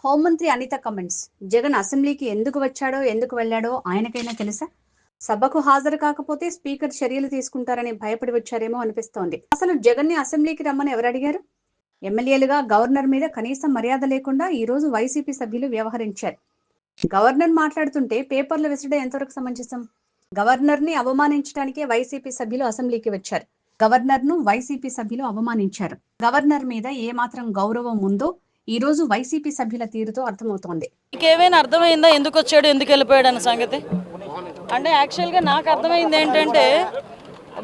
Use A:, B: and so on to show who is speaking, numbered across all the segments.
A: హోంమంత్రి అనిత కమెంట్స్. జగన్ అసెంబ్లీకి ఎందుకు వచ్చాడో ఎందుకు వెళ్ళాడో ఆయనకైనా తెలుసా? సభకు హాజరు కాకపోతే స్పీకర్ చర్యలు తీసుకుంటారని భయపడి వచ్చారేమో అనిపిస్తోంది. అసలు జగన్ ని అసెంబ్లీకి రమ్మని ఎవరు అడిగారు? ఎమ్మెల్యేలుగా గవర్నర్ మీద కనీసం మర్యాద లేకుండా ఈ రోజు వైసీపీ సభ్యులు వ్యవహరించారు. గవర్నర్ మాట్లాడుతుంటే పేపర్లు విసరడం ఎంతవరకు సమంజసం? గవర్నర్ ని అవమానించడానికే వైసీపీ సభ్యులు అసెంబ్లీకి వచ్చారు. గవర్నర్ ను వైసీపీ సభ్యులు అవమానించారు. గవర్నర్ మీద ఏమాత్రం గౌరవం ఉందో ఈ రోజు వైసీపీ సభ్యుల తీరుతో అర్థమవుతోంది.
B: ఇంకేమైనా అర్థమైందా ఎందుకు వచ్చాడు ఎందుకు వెళ్ళిపోయాడు అన్న సంగతి? అంటే యాక్చువల్గా నాకు అర్థమైంది ఏంటంటే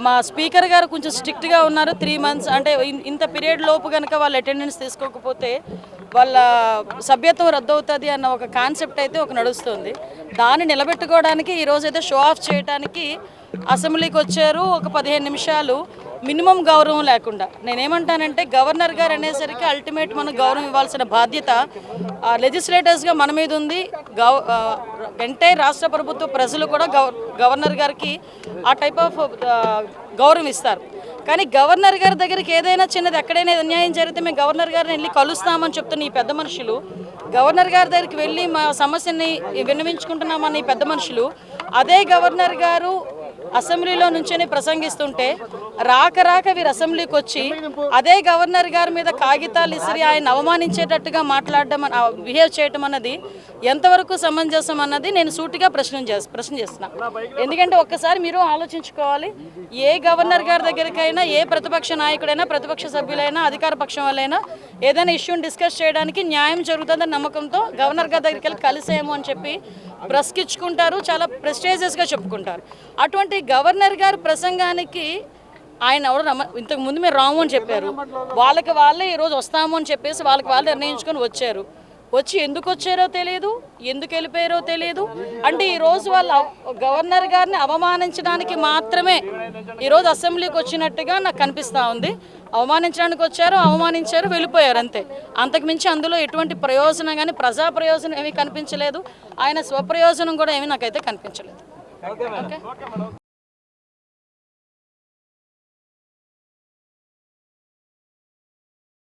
B: మా స్పీకర్ గారు కొంచెం స్ట్రిక్ట్గా ఉన్నారు. 3 months అంటే ఇంత పీరియడ్ లోపు కనుక వాళ్ళు అటెండెన్స్ తీసుకోకపోతే వాళ్ళ సభ్యత్వం రద్దు అవుతుంది అన్న ఒక కాన్సెప్ట్ అయితే ఒక నడుస్తుంది. దాన్ని నిలబెట్టుకోవడానికి ఈరోజైతే షో ఆఫ్ చేయడానికి అసెంబ్లీకి వచ్చారు. ఒక 15 నిమిషాలు మినిమం గౌరవం లేకుండా. నేనేమంటానంటే గవర్నర్ గారు అనేసరికి అల్టిమేట్ మనం గౌరవం ఇవ్వాల్సిన బాధ్యత లెజిస్లేటర్స్గా మన మీద ఉంది. ఎంటైర్ రాష్ట్ర ప్రభుత్వ ప్రజలు కూడా గవర్నర్ గారికి ఆ టైప్ ఆఫ్ గౌరవం ఇస్తారు. కానీ గవర్నర్ గారి దగ్గరికి ఏదైనా చిన్నది ఎక్కడైనా అన్యాయం జరిగితే మేము గవర్నర్ గారిని వెళ్ళి కలుస్తామని చెప్తున్న ఈ పెద్ద మనుషులు, గవర్నర్ గారి దగ్గరికి వెళ్ళి మా సమస్యని విన్నవించుకుంటున్నామని పెద్ద మనుషులు, అదే గవర్నర్ గారు అసెంబ్లీలో నుంచొని ప్రసంగిస్తుంటే రాక వీరు అసెంబ్లీకి వచ్చి అదే గవర్నర్ గారి మీద కాగితాలు ఇసిరి ఆయన అవమానించేటట్టుగా మాట్లాడడం బిహేవ్ చేయడం అన్నది ఎంతవరకు సమంజసం అన్నది నేను సూటిగా ప్రశ్న చేస్తున్నా. ఎందుకంటే ఒక్కసారి మీరు ఆలోచించుకోవాలి. ఏ గవర్నర్ గారి దగ్గరికైనా ఏ ప్రతిపక్ష నాయకుడైనా ప్రతిపక్ష సభ్యులైనా అధికార పక్షం వాళ్ళైనా ఏదైనా ఇష్యూని డిస్కస్ చేయడానికి న్యాయం జరుగుతుందని నమ్మకంతో గవర్నర్ గారి దగ్గరికి వెళ్ళి కలిసేమో అని చెప్పి బ్రస్కిచ్చుకుంటారు, చాలా ప్రెస్టేజియస్గా చెప్పుకుంటారు. అటువంటి గవర్నర్ గారి ప్రసంగానికి ఆయన ఎవరు ఇంతకు ముందు మీరు రాము అని చెప్పారు, వాళ్ళకి వాళ్ళే ఈరోజు వస్తాము అని చెప్పేసి వాళ్ళకి వాళ్ళే నిర్ణయించుకొని వచ్చారు. వచ్చి ఎందుకు వచ్చారో తెలియదు, ఎందుకు వెళ్ళిపోయారో తెలియదు. అంటే ఈరోజు వాళ్ళు గవర్నర్ గారిని అవమానించడానికి మాత్రమే ఈరోజు అసెంబ్లీకి వచ్చినట్టుగా నాకు కనిపిస్తూ ఉంది. అవమానించడానికి వచ్చారు, అవమానించారు, వెళ్ళిపోయారు అంతే. అంతకుమించి అందులో ఎటువంటి ప్రయోజనం కానీ ప్రజా ప్రయోజనం ఏమీ కనిపించలేదు. ఆయన స్వప్రయోజనం కూడా ఏమీ నాకైతే కనిపించలేదు. ఓకే.